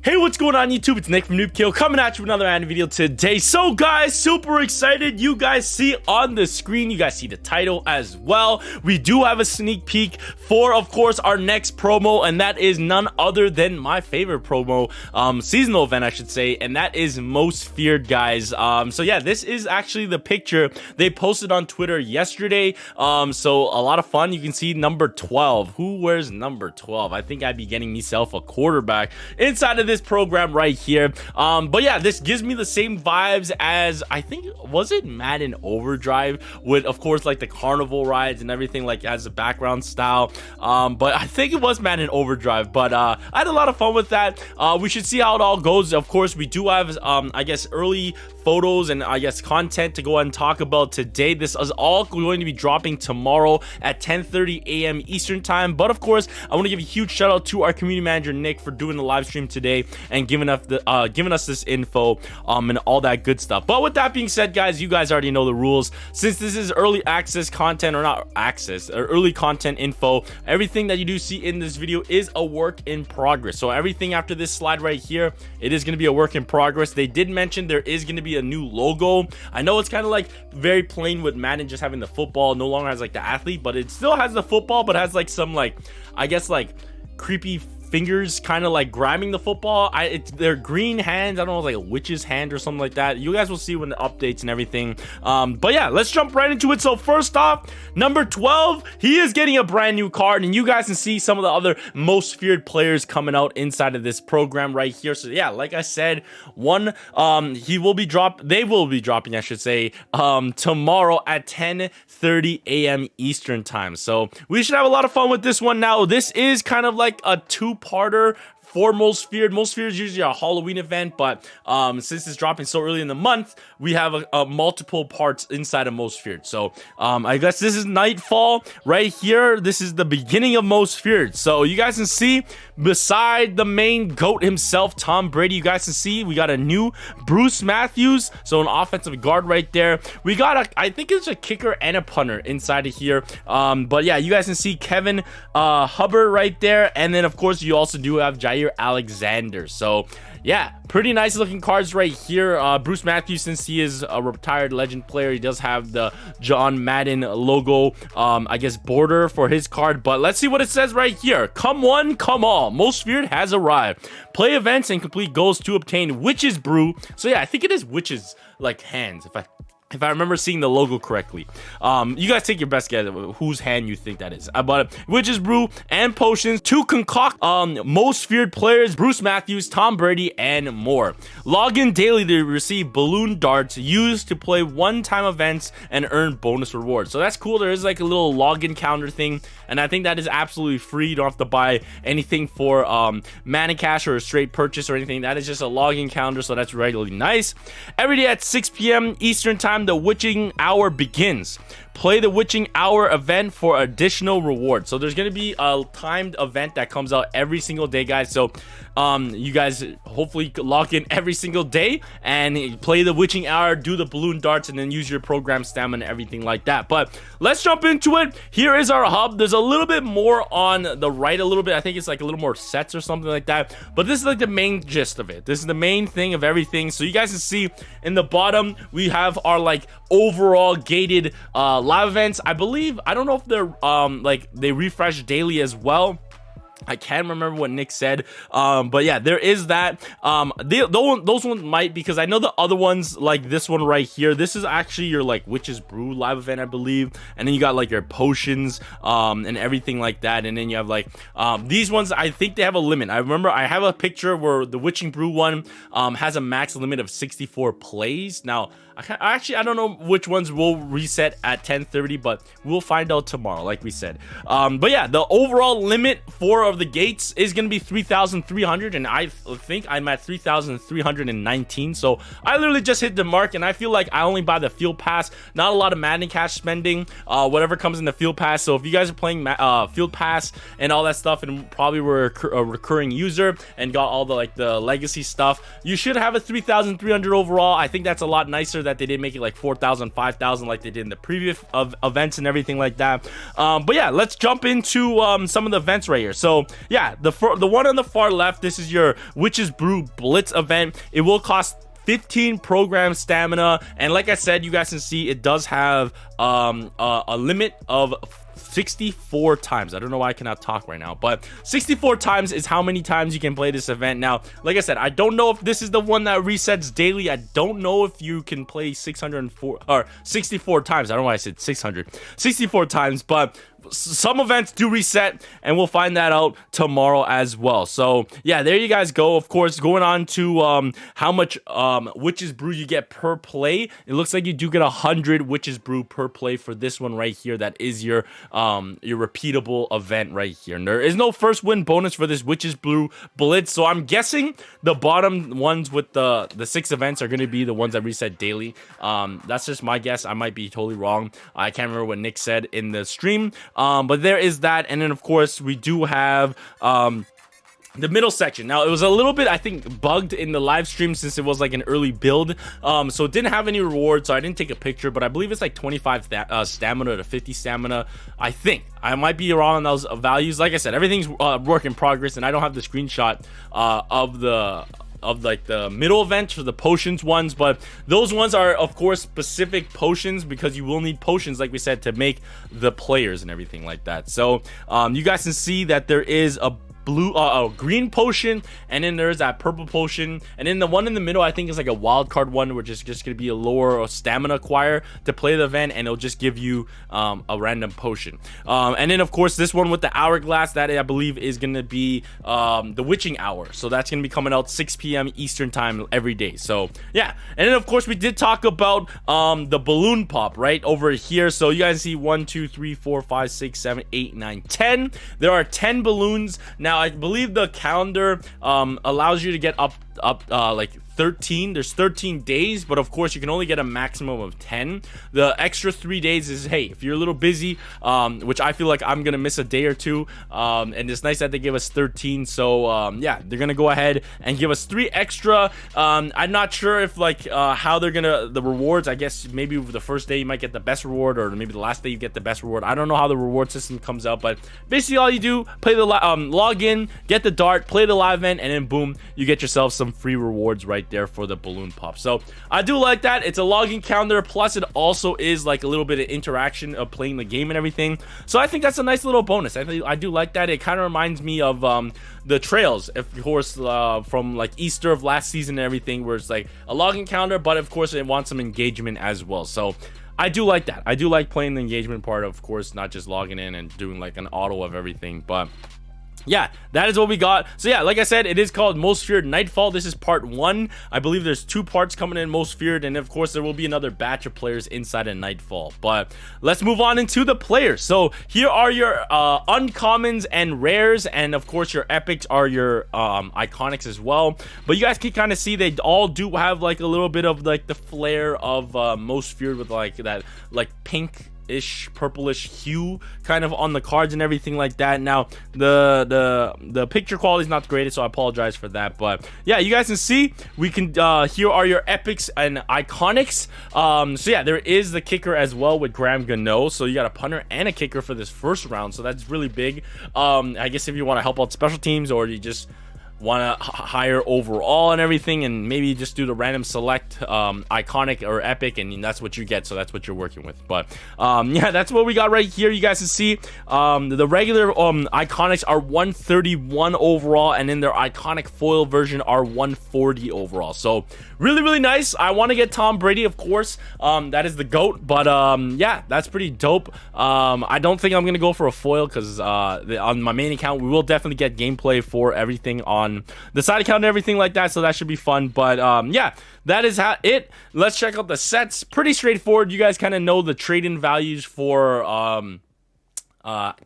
Hey, what's going on YouTube? It's Nick from Noobkill coming at you with another Madden video today. So guys, super excited. You guys see on the screen, you guys see the title as well. We do have a sneak peek for, of course, our next promo, and that is none other than my favorite promo, seasonal event, I should say, and that is Most Feared, guys. So yeah, this is actually the picture they posted on Twitter yesterday. So a lot of fun. You can see number 12. Who wears number 12? I think I'd be getting myself a quarterback inside of this program right here. But yeah, this gives me the same vibes as, I think, was it Madden Overdrive, with of course like the carnival rides and everything, like as a background style. But I think it was Madden Overdrive, but I had a lot of fun with that. We should see how it all goes. Of course, we do have I guess early photos and I guess content to go ahead and talk about today. This is all going to be dropping tomorrow at 10:30 a.m. Eastern time. But of course, I want to give a huge shout out to our community manager Nick for doing the live stream today and giving us this info and all that good stuff. But with that being said, guys, you guys already know the rules. Since this is early access content, or not access, or early content info, everything that you do see in this video is a work in progress. So everything after this slide right here, it is going to be a work in progress. They did mention there is going to be a new logo. I know it's kind of like very plain with Madden just having the football, no longer has like the athlete, but it still has the football, but has like some like, I guess like creepy fingers kind of like grabbing the football. They're green hands. I don't know, like a witch's hand or something like that. You guys will see when the updates and everything. But yeah, let's jump right into it. So first off, number 12, he is getting a brand new card, and you guys can see some of the other most feared players coming out inside of this program right here. So yeah, like I said, they will be dropping, I should say, tomorrow at 10:30 a.m. Eastern time. So we should have a lot of fun with this one. Now, this is kind of like a two-parter for Most Feared. Most Feared is usually a Halloween event, but since it's dropping so early in the month, we have a multiple parts inside of Most Feared. So I guess this is Nightfall right here. This is the beginning of Most Feared. So you guys can see beside the main GOAT himself, Tom Brady, you guys can see we got a new Bruce Matthews, so an offensive guard right there. We got I think it's a kicker and a punter inside of here. But yeah, you guys can see Kevin Hubbard right there, and then of course you also do have Jair Alexander. So yeah, pretty nice looking cards right here. Bruce Matthews, since he is a retired legend player, he does have the John Madden logo, I guess, border for his card. But let's see what it says right here. Come one, come all. Most Feared has arrived. Play events and complete goals to obtain Witch's Brew. So yeah, I think it is Witch's like hands, if I remember seeing the logo correctly. You guys take your best guess whose hand you think that is. But Witch's Brew and potions to concoct Most Feared players, Bruce Matthews, Tom Brady, and more. Log in daily to receive balloon darts used to play one-time events and earn bonus rewards. So that's cool. There is like a little login counter thing, and I think that is absolutely free. You don't have to buy anything for Madden Cash or a straight purchase or anything. That is just a login counter, so that's really nice. Every day at 6 p.m. Eastern time, the Witching Hour begins. Play the Witching Hour event for additional rewards. So there's going to be a timed event that comes out every single day, guys. So you guys hopefully log in every single day and play the Witching Hour, do the balloon darts, and then use your program stamina and everything like that. But let's jump into it. Here is our hub. There's a little bit more on the right, a little bit. I think it's like a little more sets or something like that. But this is like the main gist of it. This is the main thing of everything. So you guys can see in the bottom, we have our like overall gated live events. I believe, I don't know if they're like they refresh daily as well. I can't remember what Nick said, but yeah, there is that. Those ones might, because I know the other ones, like this one right here, this is actually your like Witch's Brew live event, I believe, and then you got like your potions and everything like that, and then you have like these ones. I think they have a limit. I remember I have a picture where the Witching Brew one has a max limit of 64 plays. Now I don't know which ones will reset at 10:30, but we'll find out tomorrow, like we said. But yeah, the overall limit for of the gates is going to be 3,300, and I think I'm at 3,319. So I literally just hit the mark, and I feel like I only buy the field pass. Not a lot of Madden Cash spending, whatever comes in the field pass. So if you guys are playing field pass and all that stuff, and probably were a recurring user and got all the like the legacy stuff, you should have a 3,300 overall. I think that's a lot nicer that they didn't make it like 4,000, 5,000 like they did in the previous events and everything like that. But yeah, let's jump into some of the events right here. So yeah, the one on the far left, this is your Witch's Brew Blitz event. It will cost 15 program stamina, and like I said, you guys can see it does have a limit of 64 times. I don't know why I cannot talk right now, but 64 times is how many times you can play this event. Now, like I said, I don't know if this is the one that resets daily. I don't know if you can play 604 or 64 times. I don't know why I said 64 times, but some events do reset, and we'll find that out tomorrow as well. So yeah, there you guys go. Of course, going on to how much Witch's Brew you get per play. It looks like you do get 100 Witch's Brew per play for this one right here. That is your repeatable event right here. And there is no first win bonus for this Witch's Brew Blitz, so I'm guessing the bottom ones with the 6 events are going to be the ones that reset daily. That's just my guess. I might be totally wrong. I can't remember what Nick said in the stream. But there is that, and then of course we do have the middle section. Now, it was a little bit, I think, bugged in the live stream since it was like an early build, so it didn't have any rewards, so I didn't take a picture, but I believe it's like 25 stamina to 50 stamina. I think I might be wrong on those values. Like I said, everything's work in progress, and I don't have the screenshot of like the middle events for the potions ones, but those ones are of course specific potions, because you will need potions, like we said, to make the players and everything like that. So you guys can see that there is a green potion, and then there's that purple potion, and then the one in the middle I think is like a wild card one, which is just gonna be a lower or stamina acquire to play the event, and it'll just give you a random potion. And then of course this one with the hourglass, that I believe is gonna be the witching hour, so that's gonna be coming out 6 p.m. Eastern time every day. So yeah, and then of course we did talk about the balloon pop right over here. So you guys see 1 2 3 4 5 6 7 8 9 10. There are 10 balloons. Now I believe the calendar allows you to get up like 13. There's 13 days, but of course you can only get a maximum of 10. The extra 3 days is, hey, if you're a little busy, which I feel like I'm gonna miss a day or two, and it's nice that they give us 13. So yeah, they're gonna go ahead and give us 3 extra. I'm not sure if like how they're gonna, the rewards, I guess maybe the first day you might get the best reward, or maybe the last day you get the best reward. I don't know how the reward system comes out, but basically all you do, play the log in, get the dart, play the live event, and then boom, you get yourself some free rewards right there for the balloon pop. So I do like that. It's a login calendar, plus it also is like a little bit of interaction of playing the game and everything. So I think that's a nice little bonus. I do like that. It kind of reminds me of the trails, of course, from like Easter of last season and everything, where it's like a login calendar, but of course it wants some engagement as well. So I do like that. I do like playing the engagement part, of course, not just logging in and doing like an auto of everything. But yeah, that is what we got. So yeah, like I said, it is called Most Feared Nightfall. This is part 1. I believe there's 2 parts coming in Most Feared, and of course there will be another batch of players inside of Nightfall. But let's move on into the players. So here are your uncommons and rares, and of course your epics are your iconics as well. But you guys can kind of see they all do have like a little bit of like the flair of Most Feared, with like that like pink-ish, purplish hue kind of on the cards and everything like that. Now the picture quality is not the greatest, so I apologize for that. But yeah, you guys can see we can here are your epics and iconics. So yeah, there is the kicker as well with Graham Gano, so you got a punter and a kicker for this first round, so that's really big. I guess if you want to help out special teams, or you just want to hire overall and everything, and maybe just do the random select iconic or epic, and that's what you get, so that's what you're working with. But yeah, that's what we got right here. You guys can see the regular iconics are 131 overall, and in their iconic foil version are 140 overall. So really nice. I want to get Tom Brady, of course. That is the GOAT, but yeah, that's pretty dope. I don't think I'm gonna go for a foil, because on my main account we will definitely get gameplay for everything on the side account and everything like that, so that should be fun. But yeah, that is it. Let's check out the sets. Pretty straightforward. You guys kind of know the trade-in values for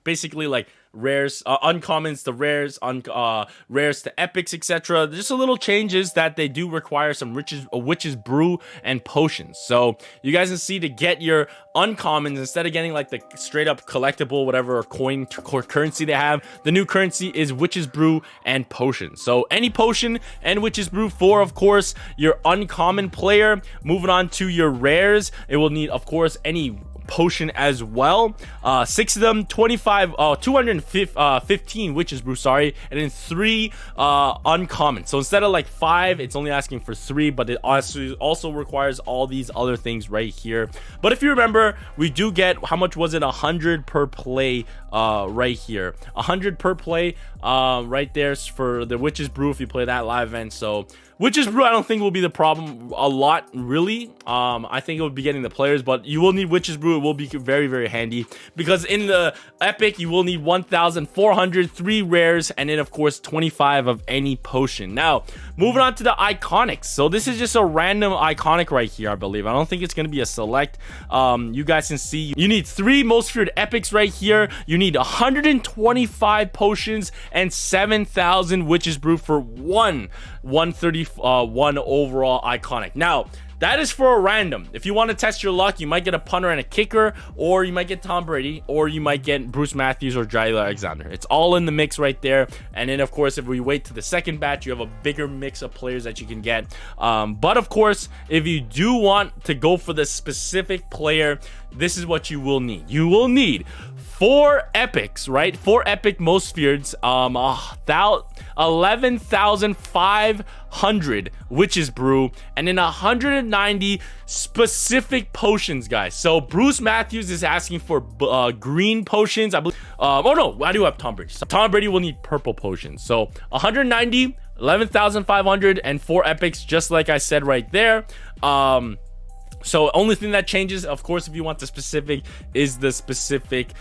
basically like rares, uncommons to rares, rares to epics, etc. Just a little changes that they do require some witch's brew and potions. So you guys can see, to get your uncommons, instead of getting like the straight up collectible whatever coin currency they have, the new currency is witch's brew and potion. So any potion and witch's brew for, of course, your uncommon player. Moving on to your rares, it will need, of course, any potion as well. 6 of them, 215 witches brew, sorry, and then 3 uncommon. So instead of like 5, it's only asking for 3, but it also requires all these other things right here. But if you remember, we do get, how much was it, 100 per play right here, 100 per play right there for the witches brew if you play that live event. So witches brew, I don't think will be the problem a lot, really. I think it would be getting the players, but you will need witches brew. It will be very, very handy, because in the epic you will need 1,400, 3 rares, and then of course 25 of any potion. Now moving on to the iconics. So this is just a random iconic right here, I believe. I don't think it's going to be a select. You guys can see you need 3 most feared epics right here. You need 125 potions and 7,000 witches brew for 131 overall iconic. Now that is for a random. If you want to test your luck, you might get a punter and a kicker, or you might get Tom Brady, or you might get Bruce Matthews or Jair Alexander. It's all in the mix right there. And then of course, if we wait to the second batch, you have a bigger mix of players that you can get. But of course, if you do want to go for the specific player, this is what you will need. You will need 4 epics, right? 4 epic most feareds, 11,500 witches brew, and then 190 specific potions, guys. So Bruce Matthews is asking for green potions, I believe. Oh no, I do have Tom Brady. So Tom Brady will need purple potions. So 190, 11,500, and 4 epics, just like I said right there. So only thing that changes, of course, if you want the specific, is the specific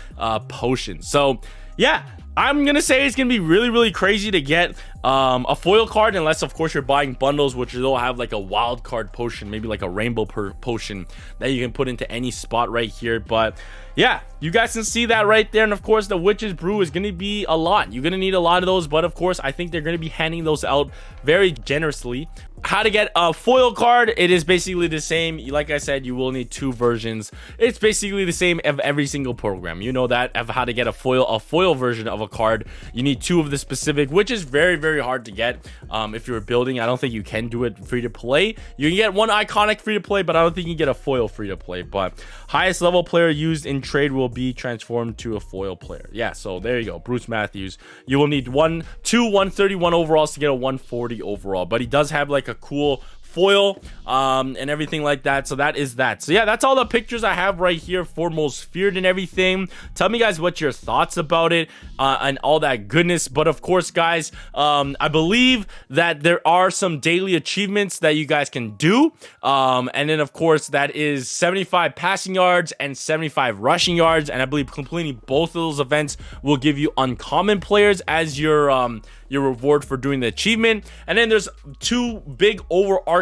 potion. So yeah, I'm gonna say it's gonna be really, really crazy to get a foil card, unless of course you're buying bundles, which they'll have like a wild card potion, maybe like a rainbow potion that you can put into any spot right here. But yeah, you guys can see that right there. And of course, the witch's brew is going to be a lot. You're going to need a lot of those, but of course, I think they're going to be handing those out very generously. How to get a foil card, it is basically the same. Like I said, you will need 2 versions. It's basically the same of every single program. You know that, of how to get a foil version of a card. You need 2 of the specific, which is very, very hard to get. If you're building, I don't think you can do it free to play. You can get 1 iconic free to play, but I don't think you can get a foil free to play. But highest level player used in trade will be transformed to a foil player. Yeah, so there you go, Bruce Matthews. You will need 2 131 overalls to get a 140 overall, but he does have like a cool foil and everything like that. So that is that. So yeah, that's all the pictures I have right here for most feared and everything. Tell me guys what your thoughts about it and all that goodness. But of course guys, I believe that there are some daily achievements that you guys can do, and then of course that is 75 passing yards and 75 rushing yards, and I believe completing both of those events will give you uncommon players as your reward for doing the achievement. And then there's 2 big overarching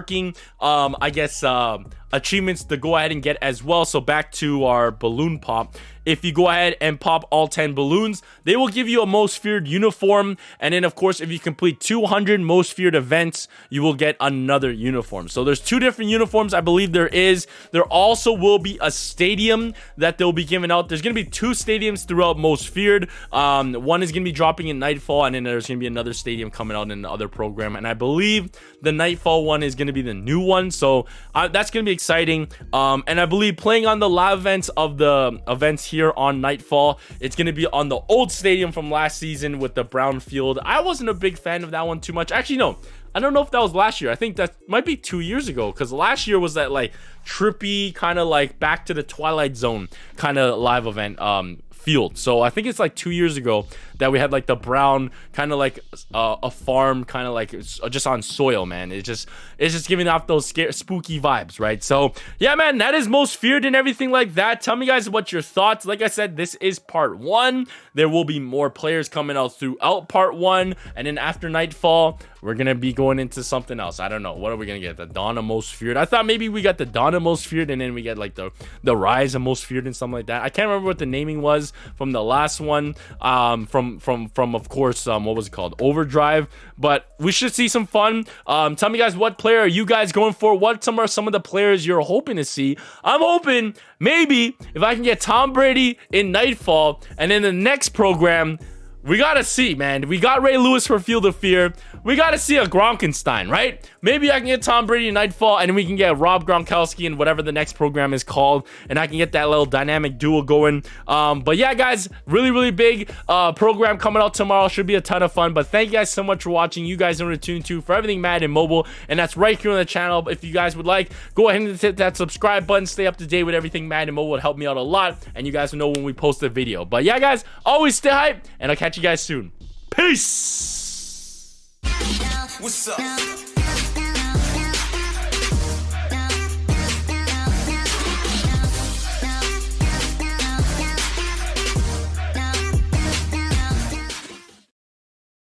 I guess achievements to go ahead and get as well. So back to our balloon pop. If you go ahead and pop all 10 balloons, they will give you a most feared uniform. And then of course, if you complete 200 most feared events, you will get another uniform. So there's 2 different uniforms, I believe there is. There also will be a stadium that they'll be giving out. There's going to be 2 stadiums throughout most feared. One is going to be dropping in Nightfall, and then there's going to be another stadium coming out in the other program. And I believe the Nightfall one is going to be the new one. So that's going to be exciting. And I believe playing on the live events of the events here on Nightfall, it's going to be on the old stadium from last season with the brown field. I wasn't a big fan of that one too much. Actually, no, I don't know if that was last year. I think that might be 2 years ago, because last year was that like trippy kind of like back to the Twilight Zone kind of live event field. So I think it's like 2 years ago that we had like the brown kind of like a farm kind of like just on soil, man. It's just giving off those spooky vibes, right? So yeah, man, that is most feared and everything like that. Tell me guys what your thoughts. Like I said, this is part 1. There will be more players coming out throughout part 1, and then after Nightfall we're gonna be going into something else. I don't know, what are we gonna get? The Dawn of Most Feared? I thought maybe we got the Dawn of Most Feared and then we get like the Rise of Most Feared and something like that. I can't remember what the naming was from the last one, from of course what was it called, Overdrive. But we should see some fun. Tell me guys, what player are you guys going for? What are some of the players you're hoping to see? I'm hoping maybe if I can get Tom Brady in Nightfall, and in the next program we gotta see, man. We got Ray Lewis for Field of Fear. We gotta see a Gronkenstein, right? Maybe I can get Tom Brady in Nightfall, and we can get Rob Gronkowski in whatever the next program is called, and I can get that little dynamic duo going. But yeah, guys, really big program coming out tomorrow. Should be a ton of fun. But thank you guys so much for watching. You guys know to tune to for everything Madden Mobile, and that's right here on the channel. If you guys would like, go ahead and hit that subscribe button. Stay up to date with everything Madden Mobile. Would help me out a lot, and you guys will know when we post a video. But yeah, guys, always stay hype, and I'll catch you guys soon. Peace. What's up?